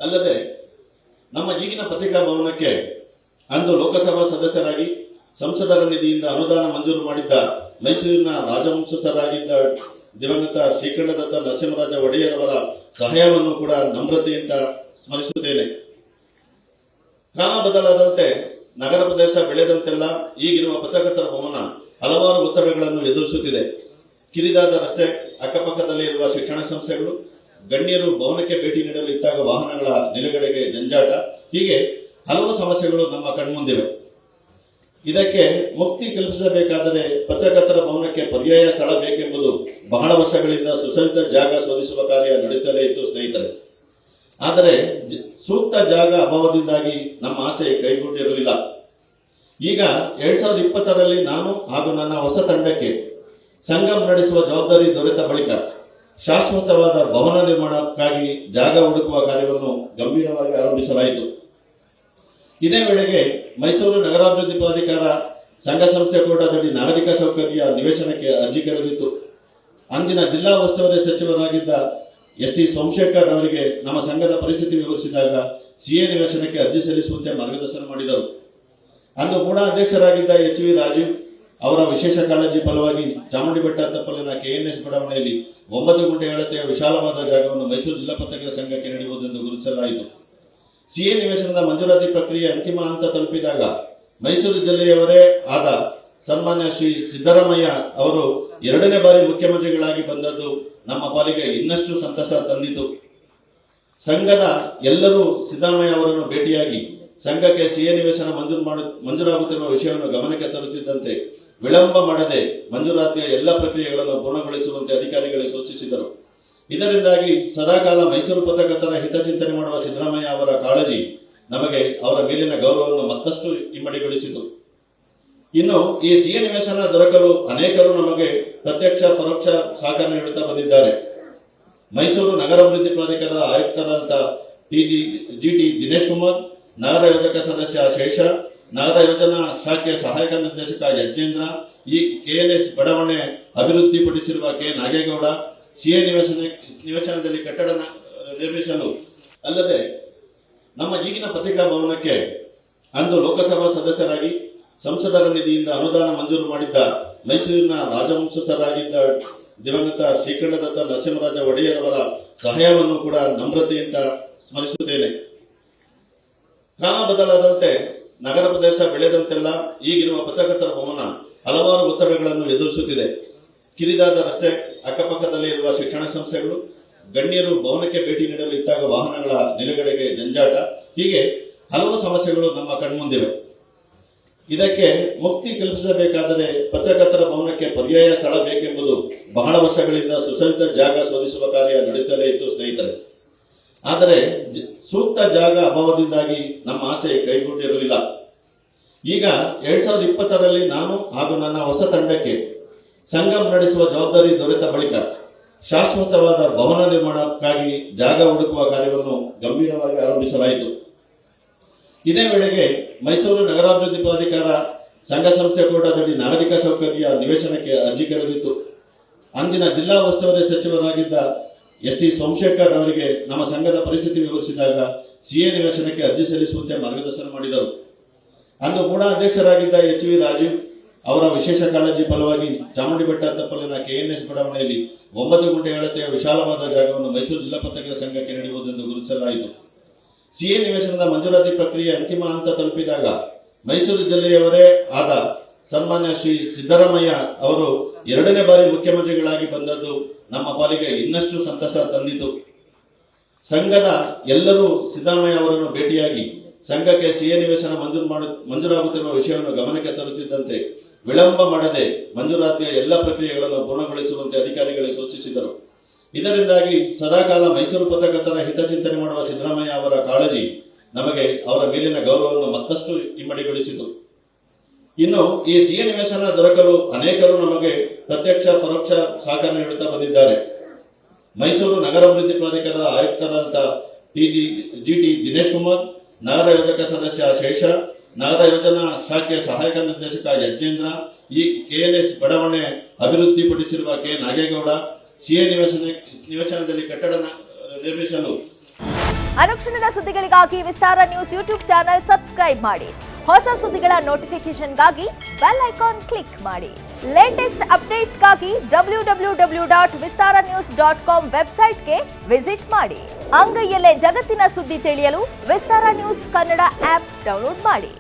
ಅಲ್ಲದೆ ನಮ್ಮ ಈಗಿನ ಪತ್ರಿಕಾ ಭವನಕ್ಕೆ ಅಂದು ಲೋಕಸಭಾ ಸದಸ್ಯರಾಗಿ ಸಂಸದರ ನಿಧಿಯಿಂದ ಅನುದಾನ ಮಂಜೂರು ಮಾಡಿದ್ದ ಮೈಸೂರಿನ ರಾಜವಂಶಸ್ಥರಾಗಿದ್ದ ದಿವಂಗತ ಶ್ರೀಕಂಠದತ್ತ ನರಸಿಂಹರಾಜ ಒಡೆಯರ್ ಅವರ ಸಹಾಯವನ್ನು ಕೂಡ ನಮ್ರತೆಯಿಂದ ಸ್ಮರಿಸುತ್ತೇನೆ. ಕಾಲ ಬದಲಾದಂತೆ ನಗರ ಪ್ರದೇಶ ಬೆಳೆದಂತೆಲ್ಲ ಈಗಿರುವ ಪತ್ರಕರ್ತರ ಭವನ ಹಲವಾರು ಒತ್ತಡಗಳನ್ನು ಎದುರಿಸುತ್ತಿದೆ. ಕಿರಿದಾದ ರಸ್ತೆ, ಅಕ್ಕಪಕ್ಕದಲ್ಲಿ ಇರುವ ಶಿಕ್ಷಣ ಸಂಸ್ಥೆಗಳು, ಗಣ್ಯರು ಭವನಕ್ಕೆ ಭೇಟಿ ನೀಡಲು ಇದ್ದಾಗ ವಾಹನಗಳ ನಿಲುಗಡೆಗೆ ಜಂಜಾಟ, ಹೀಗೆ ಹಲವು ಸಮಸ್ಯೆಗಳು ನಮ್ಮ ಕಣ್ಮುಂದಿವೆ. ಇದಕ್ಕೆ ಮುಕ್ತಿ ಕಲ್ಪಿಸಬೇಕಾದರೆ ಪತ್ರಕರ್ತರ ಭವನಕ್ಕೆ ಪರ್ಯಾಯ ಸ್ಥಳ ಬೇಕೆಂಬುದು ಬಹಳ ವರ್ಷಗಳಿಂದ ಸುಸಜ್ಜಿತ ಜಾಗ ಶೋಧಿಸುವ ಕಾರ್ಯ ನಡೆಯುತ್ತಲೇ ಇತ್ತು ಸ್ನೇಹಿತರೆ. ಆದರೆ ಸೂಕ್ತ ಜಾಗ ಅಭಾವದಿಂದಾಗಿ ನಮ್ಮ ಆಸೆ ಕೈಗೂಡಿರಲಿಲ್ಲ. ಈಗ 2020ರಲ್ಲಿ ನಾನು ಹಾಗೂ ನನ್ನ ಹೊಸ ತಂಡಕ್ಕೆ ಸಂಗಮ ನಡೆಸುವ ಜವಾಬ್ದಾರಿ ದೊರೆತ ಬಳಿಕ ಶಾಶ್ವತವಾದ ಭವನ ನಿರ್ಮಾಣಕ್ಕಾಗಿ ಜಾಗ ಹುಡುಕುವ ಕಾರ್ಯವನ್ನು ಗಂಭೀರವಾಗಿ ಆರಂಭಿಸಲಾಯಿತು. ಇದೇ ವೇಳೆಗೆ ಮೈಸೂರು ನಗರಾಭಿವೃದ್ಧಿ ಪ್ರಾಧಿಕಾರ ಸಂಘ ಸಂಸ್ಥೆ ಕೋಟಾದಡಿ ನಾಗರಿಕ ಸೌಕರ್ಯ ನಿವೇಶನಕ್ಕೆ ಅರ್ಜಿ ಕರೆದಿತ್ತು. ಅಂದಿನ ಜಿಲ್ಲಾ ಉಸ್ತುವಾರಿ ಸಚಿವರಾಗಿದ್ದ ಎಸ್.ಟಿ. ಸೋಮಶೇಖರ್ ಅವರಿಗೆ ನಮ್ಮ ಸಂಘದ ಪರಿಸ್ಥಿತಿ ವಿವರಿಸಿದಾಗ ಸಿಎ ನಿವೇಶನಕ್ಕೆ ಅರ್ಜಿ ಸಲ್ಲಿಸುವಂತೆ ಮಾರ್ಗದರ್ಶನ ಮಾಡಿದರು. ಅಂದು ಕೂಡ ಅಧ್ಯಕ್ಷರಾಗಿದ್ದ ಎಚ್.ವಿ. ರಾಜೀವ್ ಅವರ ವಿಶೇಷ ಕಾಳಜಿ ಫಲವಾಗಿ ಚಾಮುಂಡಿ ಬೆಟ್ಟ ತಪ್ಪಲಿನ ಕೆಎನ್ಎಸ್ ಬಡಾವಣೆಯಲ್ಲಿ 9 ಗುಂಟೆ ಅಳತೆಯ ವಿಶಾಲವಾದ ಜಾಗವನ್ನು ಮೈಸೂರು ಜಿಲ್ಲಾ ಪತ್ರಕರ್ತರ ಸಂಘಕ್ಕೆ ನೀಡುವುದೆಂದು ಗುರುತಿಸಲಾಯಿತು. ಸಿಎ ನಿವೇಶನದ ಮಂಜೂರಾತಿ ಪ್ರಕ್ರಿಯೆ ಅಂತಿಮ ಹಂತ ತಲುಪಿದಾಗ ಮೈಸೂರು ಜಿಲ್ಲೆಯವರೇ ಆದ ಸನ್ಮಾನ್ಯ ಶ್ರೀ ಸಿದ್ದರಾಮಯ್ಯ ಅವರು 2ನೇ ಬಾರಿ ಮುಖ್ಯಮಂತ್ರಿಗಳಾಗಿ ಬಂದದ್ದು ನಮ್ಮ ಪಾಲಿಗೆ ಇನ್ನಷ್ಟು ಸಂತಸ ತಂದಿತು. ಸಂಘದ ಎಲ್ಲರೂ ಸಿದ್ದರಾಮಯ್ಯ ಅವರನ್ನು ಭೇಟಿಯಾಗಿ ಸಂಘಕ್ಕೆ ಸಿಎ ನಿವೇಶನ ಮಂಜೂರಾಗುತ್ತಿರುವ ವಿಷಯವನ್ನು ಗಮನಕ್ಕೆ ತರುತ್ತಿದ್ದಂತೆ ವಿಳಂಬ ಮಾಡದೆ ಮಂಜೂರಾತಿಯ ಎಲ್ಲ ಪ್ರಕ್ರಿಯೆಗಳನ್ನು ಪೂರ್ಣಗೊಳಿಸುವಂತೆ ಅಧಿಕಾರಿಗಳಿಗೆ ಸೂಚಿಸಿದರು. ಇದರಿಂದಾಗಿ ಸದಾಕಾಲ ಮೈಸೂರು ಪತ್ರಕರ್ತರ ಹಿತಚಿಂತನೆ ಮಾಡುವ ಸಿದ್ದರಾಮಯ್ಯ ಅವರ ಕಾಳಜಿ ನಮಗೆ ಅವರ ಮೇಲಿನ ಗೌರವವನ್ನು ಮತ್ತಷ್ಟು ಇಮ್ಮಡಿಗೊಳಿಸಿತು. ಇನ್ನು ಈ ಸಿಎ ನಿವೇಶನ ದೊರಕಲು ಅನೇಕರು ನಮಗೆ ಪ್ರತ್ಯಕ್ಷ ಪರೋಕ್ಷ ಸಹಕಾರ ನೀಡುತ್ತಾ ಬಂದಿದ್ದಾರೆ. ಮೈಸೂರು ನಗರಾಭಿವೃದ್ಧಿ ಪ್ರಾಧಿಕಾರದ ಆಯುಕ್ತರಾದ ಜಿಟಿ ದಿನೇಶ್ ಕುಮಾರ್, ನಗರ ಯೋಜಕ ಸದಸ್ಯ ಶೇಷ, ನಗರ ಯೋಜನಾ ಶಾಖೆಯ ಸಹಾಯಕ ನಿರ್ದೇಶಕ ಯಜ್ಞೇಂದ್ರ, ಈ ಕೆಎನ್ಎಸ್ ಬಡಾವಣೆ ಅಭಿವೃದ್ಧಿಪಡಿಸಿರುವ ಕೆ ನಾಗೇಗೌಡ, ಸಿಎ ನಿವೇಶನದಲ್ಲಿ ಕಟ್ಟಡ ನಿರ್ಮಿಸಲು ಅಲ್ಲದೆ ನಮ್ಮ ಈಗಿನ ಪತ್ರಿಕಾ ಭವನಕ್ಕೆ ಅಂದು ಲೋಕಸಭಾ ಸದಸ್ಯರಾಗಿ ಸಂಸದರ ನಿಧಿಯಿಂದ ಅನುದಾನ ಮಂಜೂರು ಮಾಡಿದ್ದ ಮೈಸೂರಿನ ರಾಜವಂಶಸ್ಥರಾಗಿದ್ದ ದಿವಂಗತ ಶ್ರೀಕಂಠದತ್ತ ನರಸಿಂಹರಾಜ ಒಡೆಯರ್ ಅವರ ಸಹಾಯವನ್ನು ಕೂಡ ನಮ್ರತೆಯಿಂದ ಸ್ಮರಿಸುತ್ತೇನೆ. ಕಾಲ ಬದಲಾದಂತೆ ನಗರ ಪ್ರದೇಶ ಬೆಳೆದಂತೆಲ್ಲ ಈಗಿರುವ ಪತ್ರಕರ್ತರ ಭವನ ಹಲವಾರು ಒತ್ತಡಗಳನ್ನು ಎದುರಿಸುತ್ತಿದೆ. ಕಿರಿದಾದ ರಸ್ತೆ, ಅಕ್ಕಪಕ್ಕದಲ್ಲಿ ಇರುವ ಶಿಕ್ಷಣ ಸಂಸ್ಥೆಗಳು, ಗಣ್ಯರು ಭವನಕ್ಕೆ ಭೇಟಿ ನೀಡಲು ಇದ್ದಾಗ ವಾಹನಗಳ ನಿಲುಗಡೆಗೆ ಜಂಜಾಟ, ಹೀಗೆ ಹಲವು ಸಮಸ್ಯೆಗಳು ನಮ್ಮ ಕಣ್ಮುಂದಿವೆ. ಇದಕ್ಕೆ ಮುಕ್ತಿ ಕಲ್ಪಿಸಬೇಕಾದರೆ ಪತ್ರಕರ್ತರ ಭವನಕ್ಕೆ ಪರ್ಯಾಯ ಸ್ಥಳ ಬೇಕೆಂಬುದು ಬಹಳ ವರ್ಷಗಳಿಂದ ಸುಸಜ್ಜಿತ ಜಾಗ ಶೋಧಿಸುವ ಕಾರ್ಯ ನಡೆಯುತ್ತಲೇ ಇತ್ತು ಸ್ನೇಹಿತರೆ. ಆದರೆ ಸೂಕ್ತ ಜಾಗ ಅಭಾವದಿಂದಾಗಿ ನಮ್ಮ ಆಸೆ ಕೈಗೂಡಿರಲಿಲ್ಲ. ಈಗ 2020ರಲ್ಲಿ ನಾನು ಹಾಗೂ ನನ್ನ ಹೊಸ ತಂಡಕ್ಕೆ ಸಂಗಮ ನಡೆಸುವ ಜವಾಬ್ದಾರಿ ದೊರೆತ ಬಳಿಕ ಶಾಶ್ವತವಾದ ಭವನ ನಿರ್ಮಾಣಕ್ಕಾಗಿ ಜಾಗ ಹುಡುಕುವ ಕಾರ್ಯವನ್ನು ಗಂಭೀರವಾಗಿ ಆರಂಭಿಸಲಾಯಿತು. ಇದೇ ವೇಳೆಗೆ ಮೈಸೂರು ನಗರಾಭಿವೃದ್ಧಿ ಪ್ರಾಧಿಕಾರ ಸಂಘ ಸಂಸ್ಥೆ ಕೋಟಾದಡಿ ನಾಗರಿಕ ಸೌಕರ್ಯ ನಿವೇಶನಕ್ಕೆ ಅರ್ಜಿ ಕರೆದಿತ್ತು. ಅಂದಿನ ಜಿಲ್ಲಾ ಉಸ್ತುವಾರಿ ಸಚಿವರಾಗಿದ್ದ ಎಸ್.ಟಿ. ಸೋಮಶೇಖರ್ ಅವರಿಗೆ ನಮ್ಮ ಸಂಘದ ಪರಿಸ್ಥಿತಿ ವಿವರಿಸಿದಾಗ ಸಿಎ ನಿವೇಶನಕ್ಕೆ ಅರ್ಜಿ ಸಲ್ಲಿಸುವಂತೆ ಮಾರ್ಗದರ್ಶನ ಮಾಡಿದರು. ಅಂದು ಕೂಡ ಅಧ್ಯಕ್ಷರಾಗಿದ್ದ ಎಚ್.ವಿ. ರಾಜೀವ್ ಅವರ ವಿಶೇಷ ಕಾಳಜಿ ಫಲವಾಗಿ ಚಾಮುಂಡಿ ಬೆಟ್ಟ ತಪ್ಪಲಿನ ಕೆಎನ್ಎಸ್ ಬಡಾವಣೆಯಲ್ಲಿ 9 ಗುಂಟೆ ಅಳತೆಯ ವಿಶಾಲವಾದ ಜಾಗವನ್ನು ಮೈಸೂರು ಜಿಲ್ಲಾ ಪತ್ರಕರ್ತರ ಸಂಘಕ್ಕೆ ನೀಡುವುದೆಂದು ಗುರುತಿಸಲಾಯಿತು. ಸಿಎ ನಿವೇಶನದ ಮಂಜೂರಾತಿ ಪ್ರಕ್ರಿಯೆ ಅಂತಿಮ ಹಂತ ತಲುಪಿದಾಗ ಮೈಸೂರು ಜಿಲ್ಲೆಯವರೇ ಆದ ಸನ್ಮಾನ್ಯ ಶ್ರೀ ಸಿದ್ದರಾಮಯ್ಯ ಅವರು 2ನೇ ಬಾರಿ ಮುಖ್ಯಮಂತ್ರಿಗಳಾಗಿ ಬಂದದ್ದು ನಮ್ಮ ಪಾಲಿಗೆ ಇನ್ನಷ್ಟು ಸಂತಸ ತಂದಿತು. ಸಂಘದ ಎಲ್ಲರೂ ಸಿದ್ದರಾಮಯ್ಯ ಅವರನ್ನು ಭೇಟಿಯಾಗಿ ಸಂಘಕ್ಕೆ ಸಿಎ ನಿವೇಶನ ಮಂಜೂರಾಗುತ್ತಿರುವ ವಿಷಯವನ್ನು ಗಮನಕ್ಕೆ ತರುತ್ತಿದ್ದಂತೆ ವಿಳಂಬ ಮಾಡದೆ ಮಂಜೂರಾತಿಯ ಎಲ್ಲ ಪ್ರಕ್ರಿಯೆಗಳನ್ನು ಪೂರ್ಣಗೊಳಿಸುವಂತೆ ಅಧಿಕಾರಿಗಳಿಗೆ ಸೂಚಿಸಿದರು. ಇದರಿಂದಾಗಿ ಸದಾಕಾಲ ಮೈಸೂರು ಪತ್ರಕರ್ತರ ಹಿತಚಿಂತನೆ ಮಾಡುವ ಸಿದ್ದರಾಮಯ್ಯ ಅವರ ಕಾಳಜಿ ನಮಗೆ ಅವರ ಮೇಲಿನ ಗೌರವವನ್ನು ಮತ್ತಷ್ಟು ಇಮ್ಮಡಿಗೊಳಿಸಿತು. ಇನ್ನು ಈ ಸಿಎ ನಿವೇಶನ ದೊರಕಲು ಅನೇಕರು ನಮಗೆ ಪ್ರತ್ಯಕ್ಷ ಪರೋಕ್ಷ ಸಹಕಾರ ನೀಡುತ್ತಾ ಬಂದಿದ್ದಾರೆ. ಮೈಸೂರು ನಗರಾಭಿವೃದ್ಧಿ ಪ್ರಾಧಿಕಾರದ ಆಯುಕ್ತರಾದ ಜಿಟಿ ದಿನೇಶ್ ಕುಮಾರ್, ನಗರ ಯೋಜಕ ಸದಸ್ಯ ಶೇಷ, ನಗರ ಯೋಜನಾ ಶಾಖೆಯ ಸಹಾಯಕ ನಿರ್ದೇಶಕ ಯಜ್ಞೇಂದ್ರ, ಈ ಕೆಎನ್ಎಸ್ ಬಡಾವಣೆ ಅಭಿವೃದ್ಧಿಪಡಿಸಿರುವ ಕೆ ನಾಗೇಗೌಡ, ಸಿಎ ನಿವೇಶನದಲ್ಲಿ ಕಟ್ಟಡ ನಿರ್ಮಿಸಲು ಅನುಕ್ಷಣದ ಸುದ್ದಿಗಳಿಗಾಗಿ ವಿಸ್ತಾರ ನ್ಯೂಸ್ ಯೂಟ್ಯೂಬ್ ಚಾನೆಲ್ ಸಬ್ಸ್ಕ್ರೈಬ್ ಮಾಡಿ. ಹೊಸ ಸುದ್ದಿಗಳ ನೋಟಿಫಿಕೇಶನ್ಗಾಗಿ ಬೆಲ್ ಐಕಾನ್ ಕ್ಲಿಕ್ ಮಾಡಿ. ಲೇಟೆಸ್ಟ್ ಅಪ್ಡೇಟ್ಸ್ಗಾಗಿ www.vistaranews.com ವೆಬ್ಸೈಟ್ಗೆ ವಿಸಿಟ್ ಮಾಡಿ. ಅಂಗೈಯಲ್ಲೇ ಜಗತ್ತಿನ ಸುದ್ದಿ ತಿಳಿಯಲು ವಿಸ್ತಾರ ನ್ಯೂಸ್ ಕನ್ನಡ ಆಪ್ ಡೌನ್ಲೋಡ್ ಮಾಡಿ.